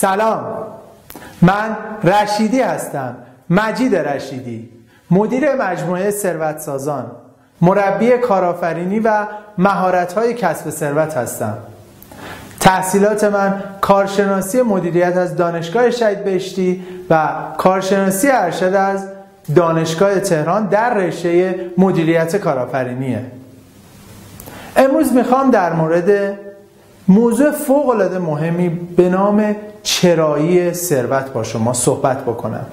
سلام، من رشیدی هستم، مجید رشیدی، مدیر مجموعه ثروتسازان، مربی کارآفرینی و مهارت‌های کسب ثروت هستم. تحصیلات من کارشناسی مدیریت از دانشگاه شهید بهشتی و کارشناسی ارشد از دانشگاه تهران در رشته مدیریت کارآفرینیه. امروز میخوام در مورد موضوع فوق‌العاده مهمی به نام چرایی ثروت با شما صحبت بکنم.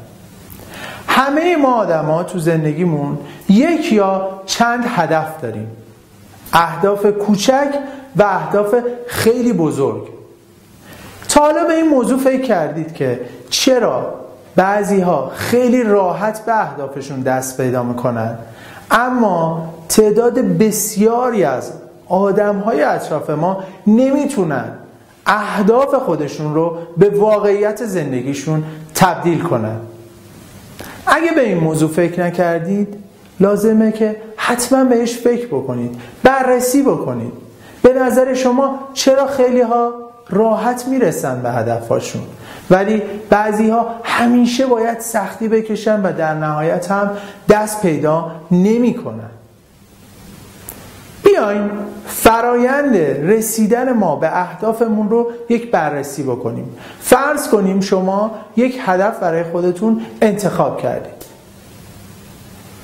همه ما آدم‌ها تو زندگیمون یک یا چند هدف داریم. اهداف کوچک و اهداف خیلی بزرگ. تا حالا به این موضوع فکر کردید که چرا بعضی‌ها خیلی راحت به اهدافشون دست پیدا میکنن اما تعداد بسیاری از آدم‌های اطراف ما نمیتونن اهداف خودشون رو به واقعیت زندگیشون تبدیل کنن؟ اگه به این موضوع فکر نکردید لازمه که حتما بهش فکر بکنید، بررسی بکنید. به نظر شما چرا خیلی ها راحت میرسن به هدفهاشون ولی بعضی ها همیشه باید سختی بکشن و در نهایت هم دست پیدا نمی کنن؟ بیاین فرایند رسیدن ما به اهدافمون رو یک بررسی بکنیم. فرض کنیم شما یک هدف برای خودتون انتخاب کردید.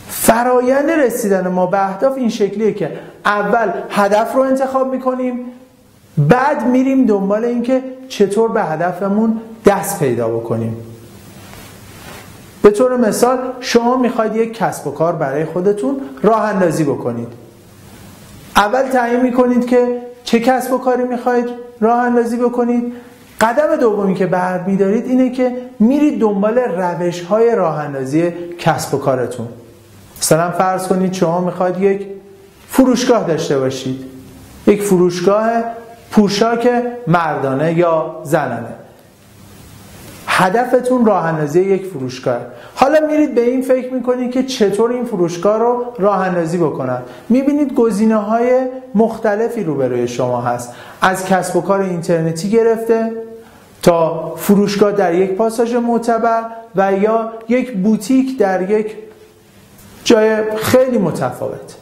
فرایند رسیدن ما به اهداف این شکلیه که اول هدف رو انتخاب میکنیم، بعد میریم دنبال این که چطور به هدفمون دست پیدا بکنیم. به طور مثال شما میخواید یک کسب و کار برای خودتون راه اندازی بکنید. اول تعیین میکنید که چه کسب و کاری میخواید راه اندازی بکنید. قدم دومی که برمیدارید اینه که میرید دنبال روش‌های راه اندازی کسب و کارتون. مثلا فرض کنید شما میخواید یک فروشگاه داشته باشید، یک فروشگاه پوشاک مردانه یا زنانه. هدفتون راه اندازی یک فروشگاه. حالا میرید به این فکر میکنید که چطور این فروشگاه رو راه اندازی بکنن. میبینید گزینه‌های مختلفی روبروی شما هست، از کسب و کار اینترنتی گرفته تا فروشگاه در یک پاساژ معتبر و یا یک بوتیک در یک جای خیلی متفاوت.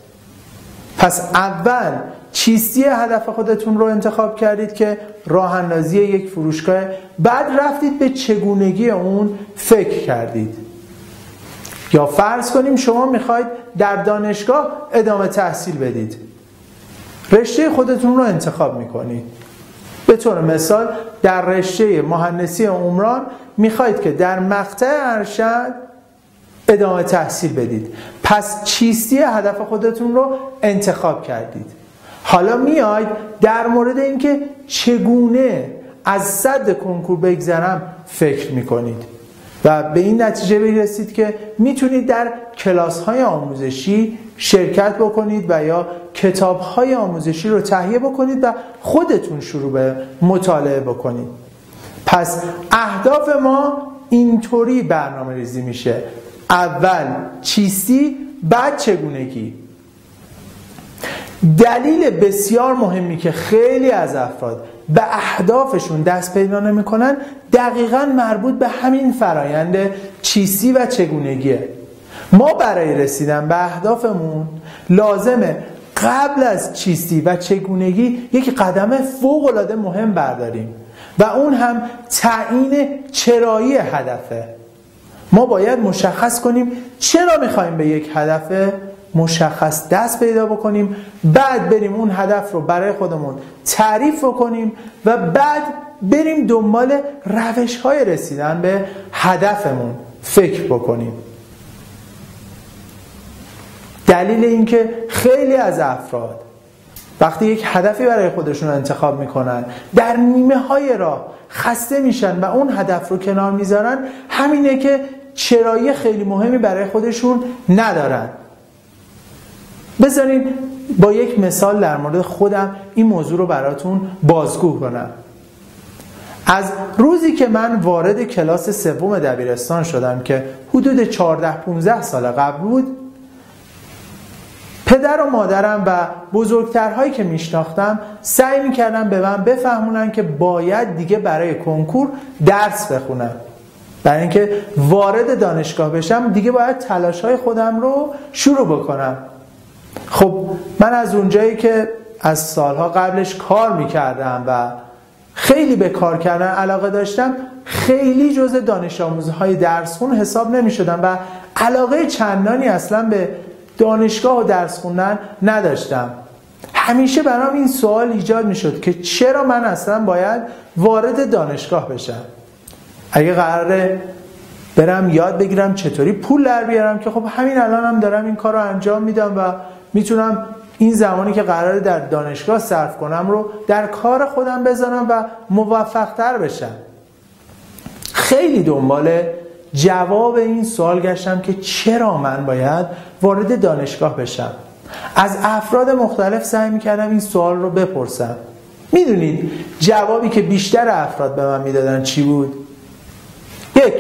پس اول چیستی هدف خودتون رو انتخاب کردید که راه اندازی یک فروشگاه، بعد رفتید به چگونگی اون فکر کردید. یا فرض کنیم شما میخواید در دانشگاه ادامه تحصیل بدید، رشته خودتون رو انتخاب میکنید. به طور مثال در رشته مهندسی عمران میخواید که در مقطع ارشد ادامه تحصیل بدید. پس چیستی هدف خودتون رو انتخاب کردید. حالا میاید در مورد اینکه چگونه از سد کنکور بگذرم فکر میکنید و به این نتیجه برسید که میتونید در کلاس‌های آموزشی شرکت بکنید و یا کتاب‌های آموزشی رو تهیه بکنید و خودتون شروع به مطالعه بکنید. پس اهداف ما اینطوری برنامه ریزی میشه: اول چیستی، بعد چگونگی. دلیل بسیار مهمی که خیلی از افراد به اهدافشون دست پیدا نمی‌کنن دقیقاً مربوط به همین فرایند چیستی و چگونگیه. ما برای رسیدن به اهدافمون لازمه قبل از چیستی و چگونگی یک قدم فوق‌العاده مهم برداریم و اون هم تعیین چرایی هدفه. ما باید مشخص کنیم چرا میخوایم به یک هدف مشخص دست پیدا بکنیم، بعد بریم اون هدف رو برای خودمون تعریف بکنیم و بعد بریم دنبال روش‌های رسیدن به هدفمون فکر بکنیم. دلیل این که خیلی از افراد وقتی یک هدفی برای خودشون انتخاب میکنن در نیمه های راه خسته میشن و اون هدف رو کنار میذارن همینه که چرایی خیلی مهمی برای خودشون ندارن. بذارین با یک مثال در مورد خودم این موضوع رو براتون بازگو کنم. از روزی که من وارد کلاس سوم دبیرستان شدم که حدود 14-15 سال قبل بود، پدر و مادرم و بزرگترهایی که میشناختم سعی میکردن به من بفهمونن که باید دیگه برای کنکور درس بخونم. برای اینکه وارد دانشگاه بشم دیگه باید تلاش‌های خودم رو شروع بکنم. خب من از اونجایی که از سالها قبلش کار میکردم و خیلی به کار کردن علاقه داشتم، خیلی جزء دانش آموزهای درسخون حساب نمی‌شدم و علاقه چندانی اصلا به دانشگاه و درس خوندن نداشتم. همیشه برام این سوال ایجاد میشد که چرا من اصلا باید وارد دانشگاه بشم؟ اگه قراره برم یاد بگیرم چطوری پول در بیارم که خب همین الان هم دارم این کار رو انجام میدم و میتونم این زمانی که قراره در دانشگاه صرف کنم رو در کار خودم بذارم و موفق‌تر بشم. خیلی دنبال جواب این سوال گشتم که چرا من باید وارد دانشگاه بشم. از افراد مختلف سعی میکردم این سوال رو بپرسم. میدونید جوابی که بیشتر افراد به من میدادن چی بود؟ 1.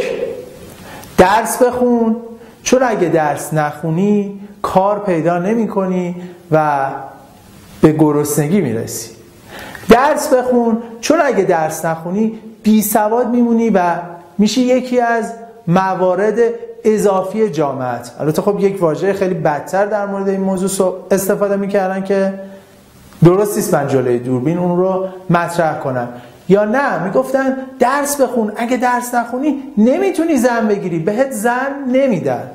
درس بخون، چون اگه درس نخونی کار پیدا نمی کنی و به گرسنگی میرسی. درس بخون، چون اگه درس نخونی بی سواد میمونی و میشی یکی از موارد اضافی جامعت. البته خب یک واژه خیلی بدتر در مورد این موضوع استفاده میکردن که درست نیست من جلوی دوربین اون رو مطرح کنم. یا نه، میگفتن درس بخون، اگه درس نخونی نمیتونی زن بگیری، بهت زن نمیدن.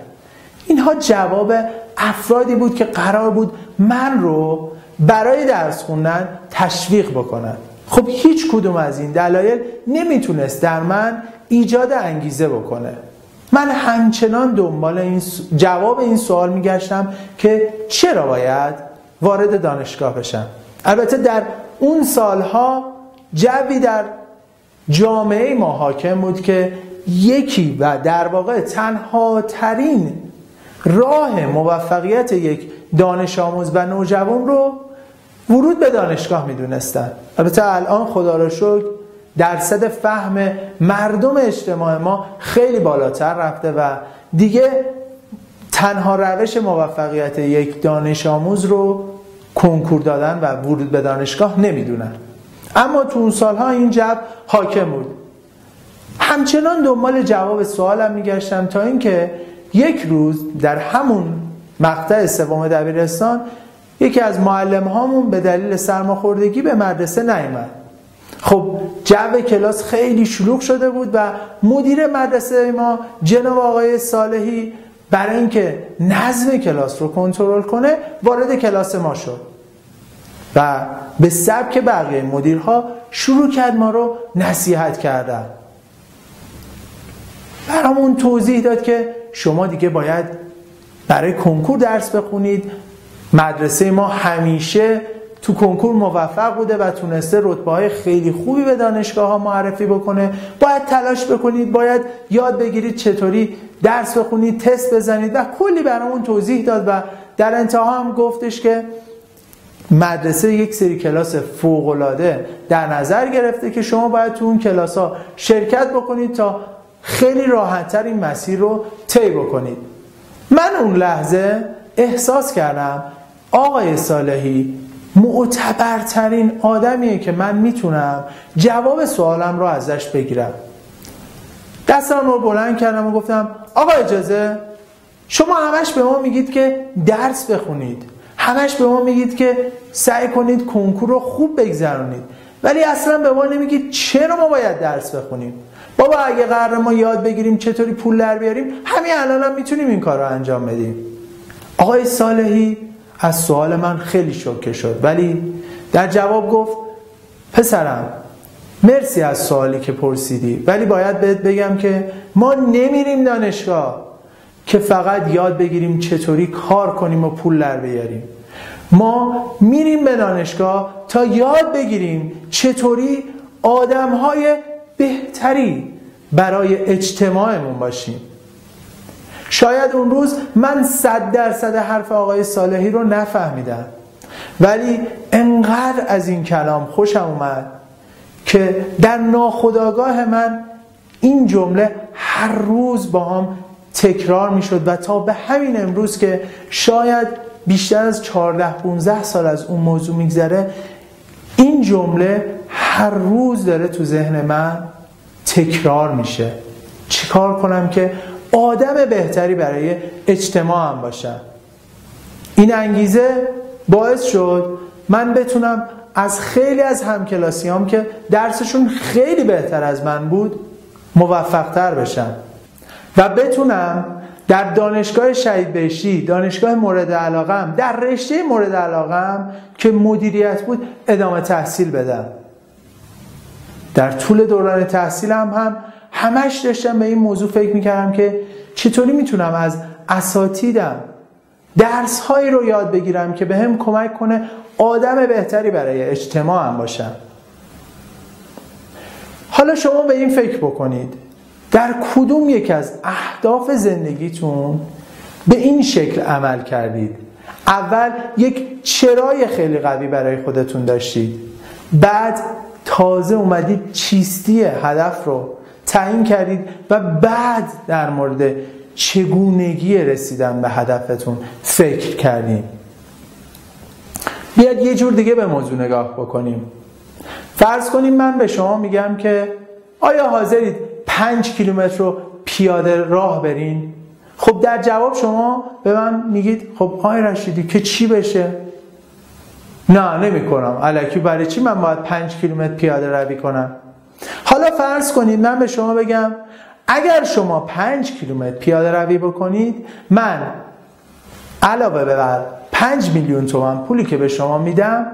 اینها جواب افرادی بود که قرار بود من رو برای درس خوندن تشویق بکنن. خب هیچ کدوم از این دلایل نمیتونست در من ایجاد انگیزه بکنه. من همچنان دنبال جواب این سوال میگشتم که چرا باید وارد دانشگاه بشم. البته در اون سالها جوی در جامعه ما حاکم بود که یکی و در واقع تنها ترین راه موفقیت یک دانش آموز و نوجوان رو ورود به دانشگاه میدونستن. البته الان خدا را شکر درصد فهم مردم اجتماع ما خیلی بالاتر رفته و دیگه تنها روش موفقیت یک دانش آموز رو کنکور دادن و ورود به دانشگاه نمیدونن. اما تو اون سالها این جو حاکم بود. همچنان دنبال جواب سوالم میگشتم تا اینکه یک روز در همون مقطع سوم دبیرستان یکی از معلم‌هامون به دلیل سرماخوردگی به مدرسه نیامد. خب جو کلاس خیلی شلوغ شده بود و مدیر مدرسه ما جناب آقای صالحی برای اینکه نظم کلاس رو کنترل کنه وارد کلاس ما شد و به سبک بقیه مدیرها شروع کرد ما رو نصیحت کردن. برامون توضیح داد که شما دیگه باید برای کنکور درس بخونید. مدرسه ما همیشه تو کنکور موفق بوده و تونسته رتبه‌های خیلی خوبی به دانشگاه‌ها معرفی بکنه. باید تلاش بکنید، باید یاد بگیرید چطوری درس بخونید، تست بزنید و کلی برامون توضیح داد و در انتها هم گفتش که مدرسه یک سری کلاس فوق‌العاده در نظر گرفته که شما باید تو اون کلاس‌ها شرکت بکنید تا خیلی راحت‌تر این مسیر رو طی بکنید. من اون لحظه احساس کردم آقای صالحی معتبرترین آدمیه که من میتونم جواب سوالم رو ازش بگیرم. دستم رو بلند کردم و گفتم آقا اجازه، شما همش به ما میگید که درس بخونید، همش به ما میگید که سعی کنید کنکور رو خوب بگذرونید، ولی اصلا به ما نمیگید چرا ما باید درس بخونیم. بابا اگه قراره ما یاد بگیریم چطوری پول در بیاریم، همین الان هم میتونیم این کار رو انجام بدیم. آقای صالحی از سوال من خیلی شوکه شد، ولی در جواب گفت پسرم مرسی از سوالی که پرسیدی، ولی باید بهت بگم که ما نمیریم دانشگاه که فقط یاد بگیریم چطوری کار کنیم و پول در بیاریم. ما میریم به دانشگاه تا یاد بگیریم چطوری آدم‌های بهتری برای اجتماعمون باشیم. شاید اون روز من 100% حرف آقای صالحی رو نفهمیدم، ولی انقدر از این کلام خوشم اومد که در ناخودآگاه من این جمله هر روز با هم تکرار می شد و تا به همین امروز که شاید بیشتر از 14-15 سال از اون موضوع میگذره، این جمله هر روز داره تو ذهن من تکرار میشه. چیکار کنم که آدم بهتری برای اجتماعم باشم؟ این انگیزه باعث شد من بتونم از خیلی از همکلاسیام که درسشون خیلی بهتر از من بود موفق‌تر بشم و بتونم در دانشگاه شهید بهشتی، دانشگاه مورد علاقم، در رشته مورد علاقم که مدیریت بود ادامه تحصیل بدم. در طول دوران تحصیلم هم همش داشتم به این موضوع فکر میکردم که چطوری میتونم از اساتیدم درس‌هایی رو یاد بگیرم که بهم کمک کنه آدم بهتری برای اجتماعم باشم. حالا شما به این فکر بکنید در کدوم یک از اهداف زندگیتون به این شکل عمل کردید؟ اول یک چرای خیلی قوی برای خودتون داشتید، بعد تازه اومدید چیستی هدف رو تعیین کردید و بعد در مورد چگونگی رسیدن به هدفتون فکر کردید. بیاد یه جور دیگه به موضوع نگاه بکنیم. فرض کنیم من به شما میگم که آیا حاضرید 5 کیلومتر رو پیاده راه برین؟ خب در جواب شما به من میگید خب آقای رشیدی که چی بشه؟ نه نمی کنم. الکی برای چی من باید 5 کیلومتر پیاده روی کنم؟ حالا فرض کنید من به شما بگم اگر شما 5 کیلومتر پیاده روی بکنید، من علاوه بر 5 میلیون تومان پولی که به شما میدم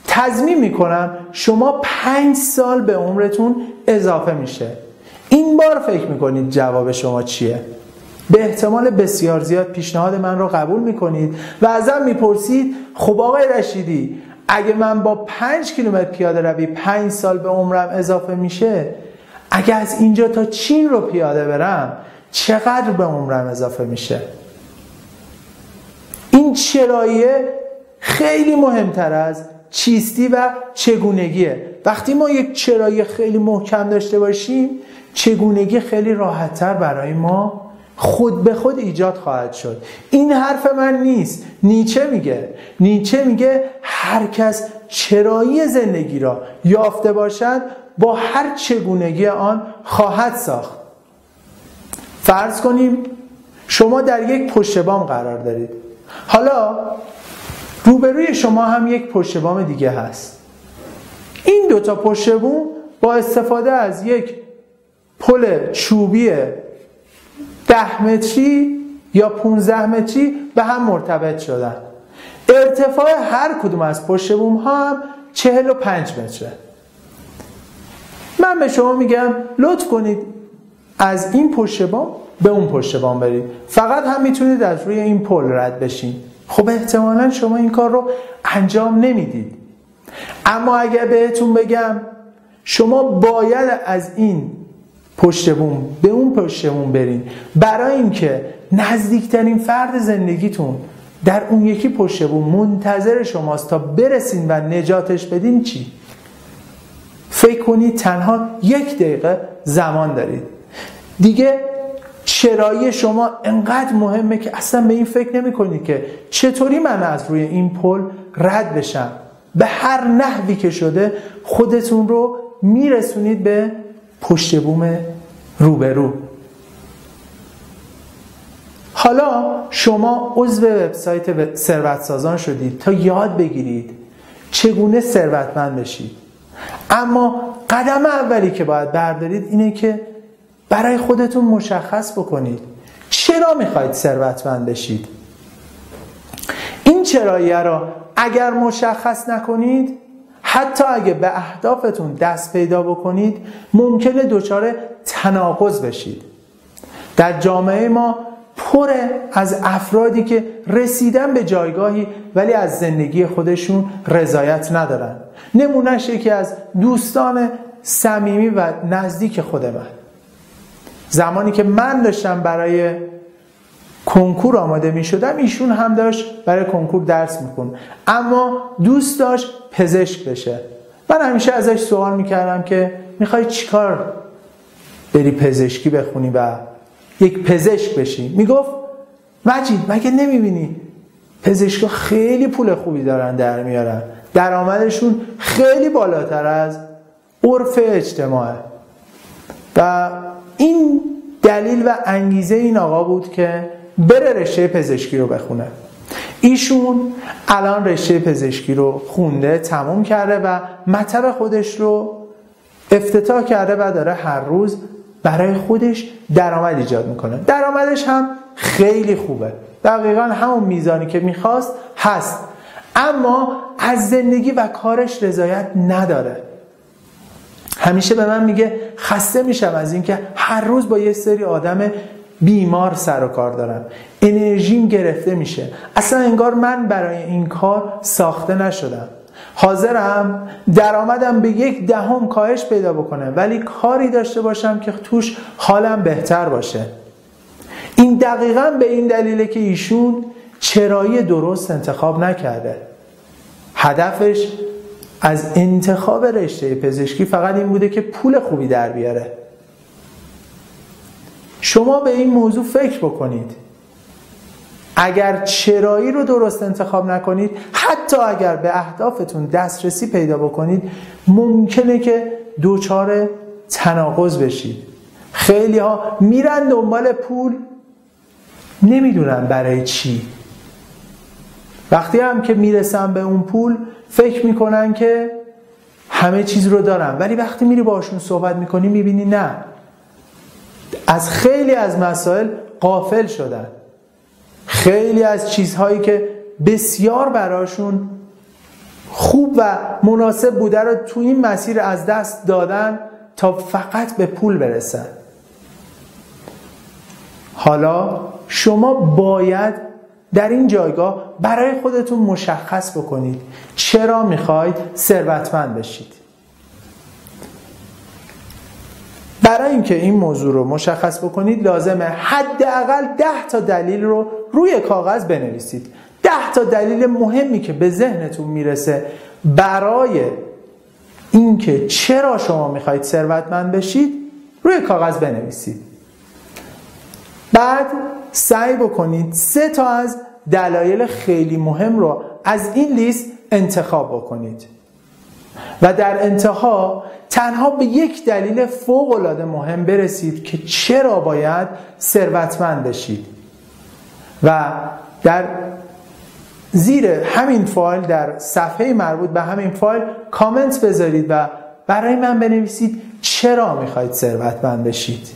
تضمین میکنم شما 5 سال به عمرتون اضافه میشه. این بار فکر میکنید جواب شما چیه؟ به احتمال بسیار زیاد پیشنهاد من رو قبول میکنید و ازم میپرسید خب آقای رشیدی اگه من با 5 کیلومتر پیاده روی 5 سال به عمرم اضافه میشه، اگه از اینجا تا چین رو پیاده برم چقدر به عمرم اضافه میشه؟ این چراییه خیلی مهمتر از چیستی و چگونگیه. وقتی ما یک چرایی خیلی محکم داشته باشیم، چگونگی خیلی راحت‌تر برای ما خود به خود ایجاد خواهد شد. این حرف من نیست، نیچه میگه هر کس چرایی زندگی را یافته باشد با هر چگونگی آن خواهد ساخت. فرض کنیم شما در یک پشت بام قرار دارید. حالا روبروی شما هم یک پشت بام دیگه هست. این دوتا پشت بام با استفاده از یک پل چوبی 10 متری یا 15 متری به هم مرتبط شدن. ارتفاع هر کدوم از پشت بام ها هم 45 متره. من به شما میگم لطف کنید از این پشت بام به اون پشت بام برید. فقط هم میتونید از روی این پل رد بشین. خب احتمالاً شما این کار رو انجام نمیدید. اما اگر بهتون بگم شما باید از این پشت بوم به اون پشت بوم برین برای اینکه نزدیکترین فرد زندگیتون در اون یکی پشت بوم منتظر شماست تا برسین و نجاتش بدین، چی؟ فکر کنید تنها 1 دقیقه زمان دارید. دیگه چرایی شما انقدر مهمه که اصلا به این فکر نمی کنید که چطوری من از روی این پل رد بشم. به هر نحوی که شده خودتون رو میرسونید به پشت بوم روبرو. حالا شما عضو وبسایت ثروتسازان شدید تا یاد بگیرید چگونه ثروتمند بشید. اما قدم اولی که باید بردارید اینه که برای خودتون مشخص بکنید چرا میخواید ثروتمند بشید. این چراییه را اگر مشخص نکنید، حتی اگه به اهدافتون دست پیدا بکنید، ممکنه دچار تناقض بشید. در جامعه ما پر از افرادی که رسیدن به جایگاهی ولی از زندگی خودشون رضایت ندارن. نمونهش یکی از دوستان صمیمی و نزدیک خود من. زمانی که من داشتم برای کنکور آماده می شدم، ایشون هم داشت برای کنکور درس میخوند، اما دوست داشت پزشک بشه. من همیشه ازش سوال میکردم که میخوای چیکار بری پزشکی بخونی و یک پزشک بشی؟ میگفت مجید مگه نمیبینی پزشکا خیلی پول خوبی دارن در میارن، درآمدشون خیلی بالاتر از عرف اجتماعه و این دلیل و انگیزه این آقا بود که بره رشته پزشکی رو بخونه. ایشون الان رشته پزشکی رو خونده، تموم کرده و مطب خودش رو افتتاح کرده و داره هر روز برای خودش درآمد ایجاد میکنه. درآمدش هم خیلی خوبه، دقیقاً همون میزانی که میخواست هست، اما از زندگی و کارش رضایت نداره. همیشه به من میگه خسته میشم از این که هر روز با یه سری آدم بیمار سر و کار دارم، انرژیم گرفته میشه، اصلا انگار من برای این کار ساخته نشدم. حاضرم درآمدم به 1/10 کاهش پیدا بکنه ولی کاری داشته باشم که توش حالم بهتر باشه. این دقیقاً به این دلیله که ایشون چرایی درست انتخاب نکرده. هدفش از انتخاب رشته پزشکی فقط این بوده که پول خوبی در بیاره. شما به این موضوع فکر بکنید. اگر چرایی رو درست انتخاب نکنید، حتی اگر به اهدافتون دسترسی پیدا بکنید، ممکنه که دچار تناقض بشید. خیلی ها میرن دنبال پول، نمیدونن برای چی. وقتی هم که میرسن به اون پول فکر میکنن که همه چیز رو دارن، ولی وقتی میری باشون صحبت میکنی میبینی نه، از خیلی از مسائل غافل شدن. خیلی از چیزهایی که بسیار براشون خوب و مناسب بوده رو تو این مسیر از دست دادن تا فقط به پول برسن. حالا شما باید در این جایگاه برای خودتون مشخص بکنید چرا میخواید ثروتمند بشید. برای اینکه این موضوع رو مشخص بکنید لازمه حداقل 10 تا دلیل رو روی کاغذ بنویسید. 10 تا دلیل مهمی که به ذهنتون میرسه برای اینکه چرا شما میخواید ثروتمند بشید روی کاغذ بنویسید. بعد سعی بکنید 3 تا از دلایل خیلی مهم رو از این لیست انتخاب بکنید و در انتها تنها به یک دلیل فوق‌العاده مهم برسید که چرا باید ثروتمند بشید و در زیر همین فایل در صفحه مربوط به همین فایل کامنت بذارید و برای من بنویسید چرا میخواید ثروتمند بشید.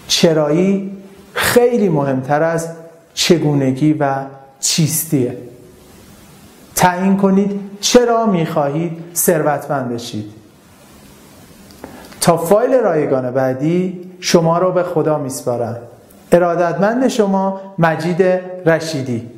چرایی خیلی مهمتر از چگونگی و چیستیه. تعیین کنید چرا میخواهید ثروتمند بشید. تا فایل رایگان بعدی شما رو به خدا میسپارم. ارادتمند شما، مجید رشیدی.